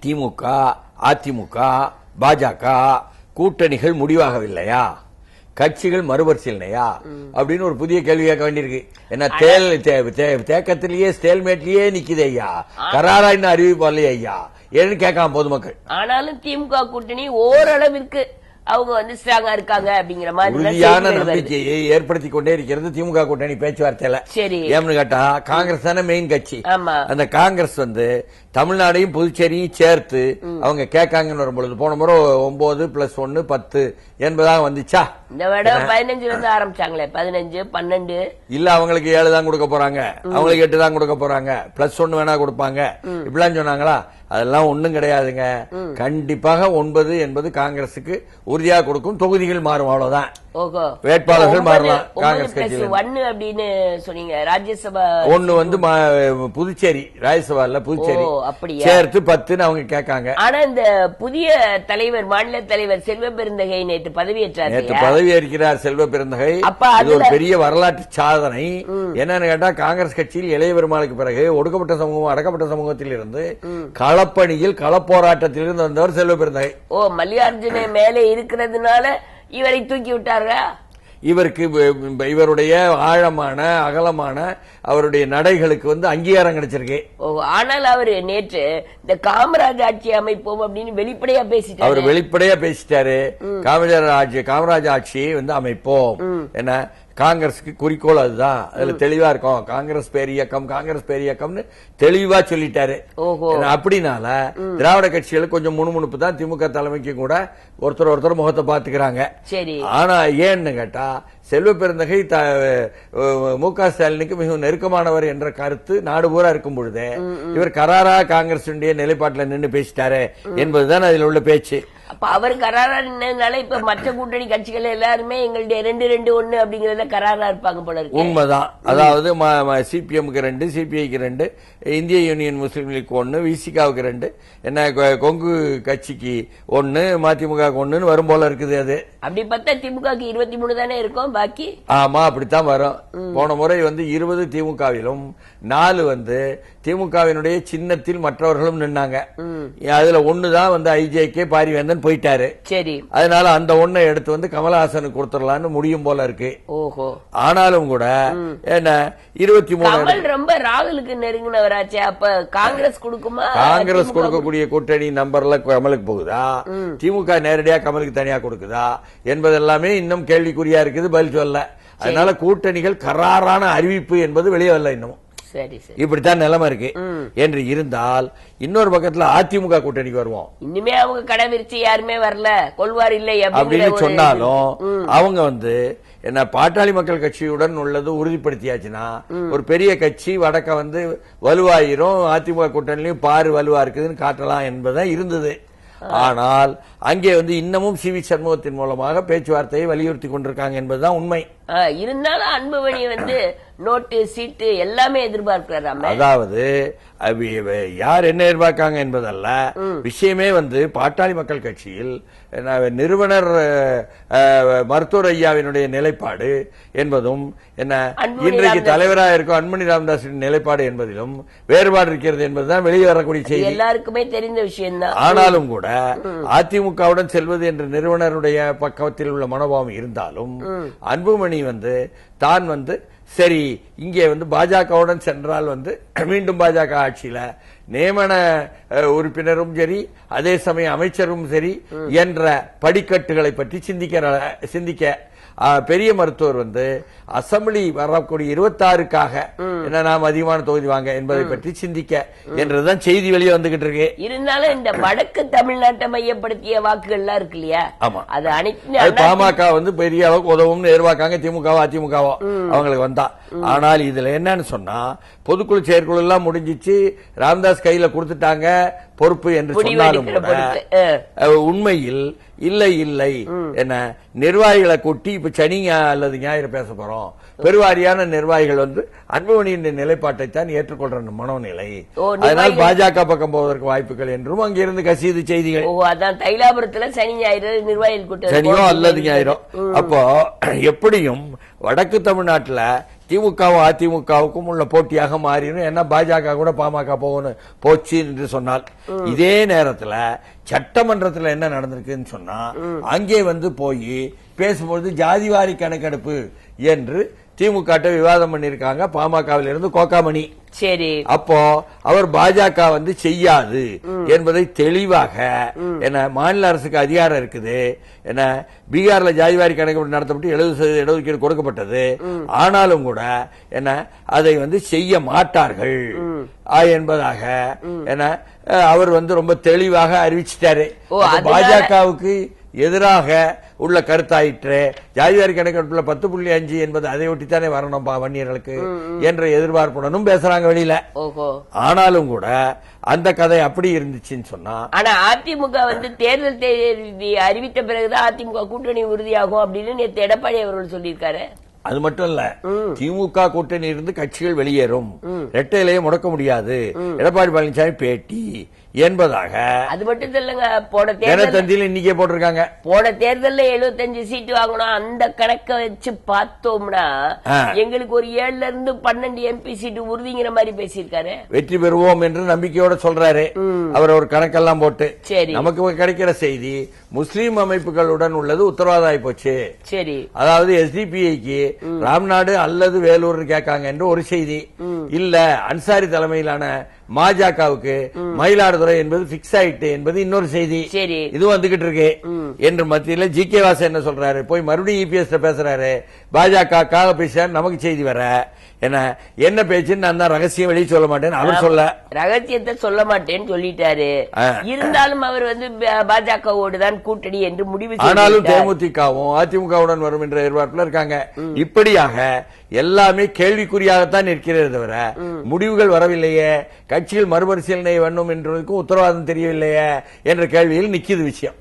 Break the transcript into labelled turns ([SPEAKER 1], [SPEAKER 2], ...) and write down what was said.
[SPEAKER 1] திமுக, அதிமுக, பாஜக கூட்டணிகள் முடிவாகவில்லையா, கட்சிகள் மறுபரிசீலனையா அப்படின்னு ஒரு புதிய கேள்வி கேட்க வேண்டியிருக்கு. என்ன தேக்கத்திலேயே ஸ்டேல்மேட்லயே நிக்குது ஐயா, கராரா இன்னும் அறிவிப்பு வரலையே ஐயா ஏன்னு கேட்காம பொதுமக்கள்.
[SPEAKER 2] ஆனாலும் திமுக கூட்டணி ஓரளவிற்கு அவங்க ஸ்ட்ராங்கா இருக்காங்க அப்படிங்கிற மாதிரி
[SPEAKER 1] உறுதியான நம்பிக்கையை ஏற்படுத்தி கொண்டே இருக்கிறது திமுக கூட்டணி பேச்சுவார்த்தையில.
[SPEAKER 2] சரி,
[SPEAKER 1] ஏன்னு கேட்டா காங்கிரஸ் தானே மெயின் கட்சி.
[SPEAKER 2] ஆமா,
[SPEAKER 1] அந்த காங்கிரஸ் தமிழ்நாடையும் புதுச்சேரியும் சேர்த்து அவங்க கேட்காங்கன்னு வரும்பொழுது போன முறை 9 + 1 10 என்பதாக வந்துச்சா?
[SPEAKER 2] இந்த விடம் 15 ஆரம்பிச்சாங்களே, 15 12
[SPEAKER 1] இல்ல, அவங்களுக்கு 7 தான் கொடுக்க போறாங்க, அவங்களுக்கு 8 தான் கொடுக்க போறாங்க, +1 வேணா கொடுப்பாங்க இப்படிலாம் சொன்னாங்களா? அதெல்லாம் ஒண்ணும் கிடையாதுங்க. கண்டிப்பாக 9 என்பது காங்கிரசுக்கு உறுதியா கொடுக்கும். தொகுதிகள் மாறும், அவ்வளவுதான். வேட்பாளர்கள் மாறலாம். காங்கிரஸ் கட்சியில்
[SPEAKER 2] 1 அப்படின்னு சொன்னீங்க. ராஜ்யசபா
[SPEAKER 1] 1 புதுச்சேரி, ராஜ்யசபால புதுச்சேரி சேர்த்து 10 அவங்க கேட்காங்க.
[SPEAKER 2] ஆனா இந்த புதிய தலைவர், மாநில தலைவர் செல்வ பெருந்தகை நேற்று பதவியேற்றார்.
[SPEAKER 1] நேற்று பதவியேற்கிறார் செல்வ பெருந்தகை. இது ஒரு பெரிய வரலாற்று சாதனை. என்னன்னு கேட்டா, காங்கிரஸ் கட்சியில் இளைய பெருமாளுக்கு பிறகு ஒடுக்கப்பட்ட சமூகம், அடக்கப்பட்ட சமூகத்தில் இருந்து களப்பணியில் களப்போராட்டத்தில் இருந்து வந்தவர் செல்வ பெருந்தகை.
[SPEAKER 2] மல்லிகார்ஜுன மேலே இருக்கிறதுனால இவரை தூக்கி விட்டாரா?
[SPEAKER 1] இவருக்கு இவருடைய ஆழமான அகலமான அவருடைய நடைகளுக்கு அங்கீகாரம் கிடைச்சிருக்கு.
[SPEAKER 2] ஆனால் அவரு நேற்று இந்த காமராஜ் ஆட்சி அமைப்போம் அப்படின்னு வெளிப்படையா பேசிட்டாரு.
[SPEAKER 1] அவர் வெளிப்படையா பேசிட்டாரு. காமராஜ் ஆட்சியை அமைப்போம். என்ன, காங்கிரஸுக்கு குறிக்கோள் அதுதான். அதுல தெளிவா இருக்கும். காங்கிரஸ் பேரியக்கம், காங்கிரஸ் பேரியக்கம்னு தெளிவா சொல்லிட்டாரு. அப்படினால திராவிட கட்சிகளுக்கு கொஞ்சம் முணுமுணுப்பு தான். திமுக தலைமைக்கு கூட ஒருத்தர் முகத்தை பாத்துக்கிறாங்க. ஆனா ஏன்னு கேட்டா, செல்வ பெருந்தகை மு.க. ஸ்டாலினுக்கு மிகவும் நெருக்கமானவர் என்ற கருத்து நாடு பூரா இருக்கும் பொழுது இவர் கராரா காங்கிரஸ் நிலைப்பாட்டில் நின்று பேசிட்டாரு என்பதுதான் அதில் உள்ள பேச்சு.
[SPEAKER 2] அப்ப அவர் கராரா நின்றதுனால இப்ப மற்ற கூட்டணி கட்சிகள் எல்லாருமே எங்களுடைய 2-2-1 அப்படிங்கறத கராரா இருப்பாங்க போல இருக்கு.
[SPEAKER 1] உண்மைதான். அதாவது சிபிஎம்க்கு 2, சிபிஐக்கு 2, இந்திய யூனியன் முஸ்லீம் லீக் 1, விசிகாவுக்கு 2, என்ன கொங்கு கட்சிக்கு 1, மதிமுக 1 வரும் போல இருக்குது. அது
[SPEAKER 2] அப்படி பார்த்தா திமுக 23 தானே இருக்கும் பாக்கி.
[SPEAKER 1] ஆமா, அப்படித்தான் வரும். போன முறை 20 திமுகவிலும் 4 திமுகவினுடைய சின்னத்தில் மற்றவர்களும் நின்னாங்க. அதுல 1 தான் ஐஜேகே பாரிவேந்தன் போயிட்டாரு.
[SPEAKER 2] சரி,
[SPEAKER 1] அதனால அந்த 1 எடுத்து கமலஹாசனுக்கு கொடுத்துடலான்னு முடியும் போல இருக்கு.
[SPEAKER 2] ஓஹோ.
[SPEAKER 1] ஆனாலும் கூட என்ன 23
[SPEAKER 2] ரொம்ப ராகுலுக்கு நெருங்கினவராச்சே. அப்ப காங்கிரஸ் கொடுக்குமா?
[SPEAKER 1] காங்கிரஸ் கொடுக்கக்கூடிய கூட்டணி நம்பர்ல கமலுக்கு போகுதா, திமுக நேரடியா கமலுக்கு தனியா கொடுக்குதா என்பதெல்லாமே இன்னும் கேள்விக்குறியா இருக்குது. பதில் சொல்ல. அதனால கூட்டணிகள் கராரான அறிவிப்பு என்பது வெளியே வரல இன்னும். இப்படித்தான் நிலைமை இருக்கு. என்று இருந்தால் இன்னொரு பக்கத்துல அதிமுக கூட்டணிக்கு வருவோம்.
[SPEAKER 2] இனிமே அவங்க கடை விரிச்சு யாருமே வரல, கொள்வார் இல்லை
[SPEAKER 1] அப்படின்னு சொன்னாலும் அவங்க என்ன பாட்டாளி மக்கள் கட்சியுடன் உள்ளது உறுதிப்படுத்தியாச்சுன்னா ஒரு பெரிய கட்சி வடக்க வலுவாயிரும். அதிமுக கூட்டணிலையும் பாரு வலுவா இருக்குதுன்னு காட்டலாம் என்பதுதான் இருந்தது. ஆனால் அங்கே இன்னமும் சி வி சண்முகத்தின் மூலமாக பேச்சுவார்த்தையை வலியுறுத்தி கொண்டிருக்காங்க என்பதுதான் உண்மை.
[SPEAKER 2] இருந்தாலும் அன்புமணி நோட்டு சீட்டு எல்லாமே எதிர்பார்க்கிறாராம்.
[SPEAKER 1] அதாவது யார் என்ன எதிர்பார்க்காங்க என்பதல்ல விஷயமே. பாட்டாளி மக்கள் கட்சியில் நிறுவனர் மருத்துவர் ஐயாவினுடைய நிலைப்பாடு என்பதும் என்ன, இன்றைக்கு தலைவராக இருக்கும் அன்புமணி ராமதாஸின் நிலைப்பாடு என்பதிலும் வேறுபாடு இருக்கிறது என்பதுதான் வெளியே வரக்கூடிய செய்தி.
[SPEAKER 2] எல்லாருக்குமே தெரிந்த விஷயம் தான்.
[SPEAKER 1] ஆனாலும் கூட அதிமுகவுடன் செல்வது என்ற நிறுவனருடைய பக்கத்தில் உள்ள மனோபாவம் இருந்தாலும் அன்புமணி தான் சரி இங்கே பாஜகவுடன் சென்றால் மீண்டும் பாஜக ஆட்சியில நியமன உறுப்பினரும் சரி, அதே சமயம் அமைச்சரும் சரி என்ற படிக்கட்டுகளை பற்றி சிந்திக்க பெரிய மருத்துவர் அசம்பிளி வரக்கூடிய 26க்காக என்ன நாம் அதிகமான தொகுதி வாங்க என்பதை பற்றி சிந்திக்க என்றுதான் செய்தி வெளியே வந்துகிட்டு இருக்கு.
[SPEAKER 2] இருந்தாலும் இந்த வடக்கு தமிழ்நாட்டை மையப்படுத்திய வாக்குகள்லாம் இருக்கு இல்லையா?
[SPEAKER 1] ஆமா,
[SPEAKER 2] அது அனைத்து
[SPEAKER 1] பாமக பெரிய அளவுக்கு உதவும் எதிர்பார்க்காங்க. திமுகவோ அதிமுகவோ அவங்களுக்கு வந்தா. ஆனால் இதுல என்னன்னு சொன்னா, பொதுக்குழு செயற்குழு எல்லாம் முடிஞ்சிச்சு, ராமதாஸ் கையில கொடுத்துட்டாங்க பொறுப்பு என்று சொன்னாலும் உண்மையில் இல்லை என்ன நிர்வாகிகளை கூட்டி இப்ப சனி அல்லது ஞாயிறு பேச போறோம். பெருவாரியான நிர்வாகிகள் அன்புமணியின் நிலைப்பாட்டை தான் ஏற்றுக்கொள்ற மனோநிலை. அதனால் பாஜக பக்கம் போவதற்கு வாய்ப்புகள் என்றும் அங்கிருந்து கசிது செய்திகள்.
[SPEAKER 2] அதான் தைலாபுரத்துல சனி ஞாயிறு நிர்வாகிகள் கூட்டம்,
[SPEAKER 1] சனியோ அல்லது ஞாயிறோ. அப்போ எப்படியும் வடக்கு தமிழ்நாட்டுல திமுகவும் அதிமுகவுக்கும் உள்ள போட்டியாக மாறிடும். ஏன்னா பாஜக கூட பாமக போச்சு என்று சொன்னால், இதே நேரத்துல சட்டமன்றத்தில் என்ன நடந்திருக்குன்னு சொன்னா, அங்கே வந்து போய் பேசும்பொழுது ஜாதிவாரி கணக்கெடுப்பு என்று திமுக விவாதம் பண்ணிருக்காங்க பாமகவில் இருந்து கோகாமணி.
[SPEAKER 2] சரி,
[SPEAKER 1] அப்போ அவர் பாஜக வந்து செய்யாது என்பதை தெளிவாக என்ன மாநில அரசுக்கு அதிகாரம் இருக்குது. என்ன பீகார்ல ஜாதிவாரி கணக்கு நடத்தப்பட்டு 70% இடஒதுக்கீடு கொடுக்கப்பட்டது. ஆனாலும் கூட என்ன அதை வந்து செய்ய மாட்டார்கள் என்பதாக என்ன அவர் வந்து ரொம்ப தெளிவாக அறிவிச்சிட்டாரு. பாஜகவுக்கு எதிராக உள்ள கருத்தாயிற்று. ஜாதிவாரி கணக்கெடுப்புல 10.5 என்பது அதை ஒட்டித்தானே வரணும் வன்னியர்களுக்கு என்ற எதிர்பார்ப்புடனும் பேசுறாங்க வெளியில. ஆனாலும் கூட அந்த கதை அப்படி இருந்துச்சுன்னு சொன்னா,
[SPEAKER 2] ஆனா அதிமுக வந்து தேர்தல் தேதி அறிவித்த பிறகுதான் அதிமுக கூட்டணி உறுதியாகும் அப்படின்னு நேற்று எடப்பாடி அவர்கள் சொல்லியிருக்காரு.
[SPEAKER 1] அது மட்டும் இல்ல, திமுக கூட்டணி இருந்து கட்சிகள் வெளியேறும், இரட்டை இலையை முடக்க முடியாது, எடப்பாடி பழனிசாமி பேட்டி என்பதாக.
[SPEAKER 2] அது மட்டும் இல்லங்க, போன தேர்தல்
[SPEAKER 1] இன்னைக்கே போட்டிருக்காங்க.
[SPEAKER 2] போன தேர்தல்ல 75 சீட்டு வாங்கணும். அந்த கணக்கை வச்சு பார்த்தோம்னா எங்களுக்கு ஒரு 7ல இருந்து 12 MP சீட்டு உறுதிங்கிற மாதிரி பேசியிருக்காரு.
[SPEAKER 1] வெற்றி பெறுவோம் என்று நம்பிக்கையோட சொல்றாரு அவர் ஒரு கணக்கெல்லாம் போட்டு.
[SPEAKER 2] சரி,
[SPEAKER 1] நமக்கு கிடைக்கிற செய்தி முஸ்லீம் அமைப்புகளுடன் உள்ளது உத்தரவாதம் போச்சு.
[SPEAKER 2] சரி,
[SPEAKER 1] அதாவது SDPIக்கு ராம்நாடு அல்லது வேலூர் கேட்காங்க என்று ஒரு செய்தி இல்ல, அன்சாரி தலைமையிலான பாஜகவுக்கு மயிலாடுதுறை என்பது பிக்ஸ் ஆயிட்டு என்பது இன்னொரு செய்தி. இது வந்துகிட்டு இருக்கு என்று மத்தியில GK வாசன் என்ன சொல்றாரு, போய் மறுபடியும் EPS பேசுறாரு, பாஜக பேச நமக்கு செய்தி வர என்ன பேச்சுன்னு நான் தான் ரகசியம் வெளியே சொல்ல மாட்டேன் அவர் சொல்ல,
[SPEAKER 2] ரகசியத்தை சொல்ல மாட்டேன்னு சொல்லிட்டாரு. இருந்தாலும் அவர் வந்து பாஜகவோடு தான் கூட்டணி என்று முடிவு.
[SPEAKER 1] ஆனாலும் தேமுதிகவும் அதிமுகவுடன் வரும் என்ற எதிர்பார்ப்புல இருக்காங்க. இப்படியாக எல்லாமே கேள்விக்குறியாகத்தான் இருக்கிறது தவிர முடிவுகள் வரவில்லையே, கட்சியில் மறுபரிசீலனை வேண்டும் என்றதுக்கும் உத்தரவாதம் தெரியவில்லையே என்ற கேள்வியில் நிக்கிது விஷயம்.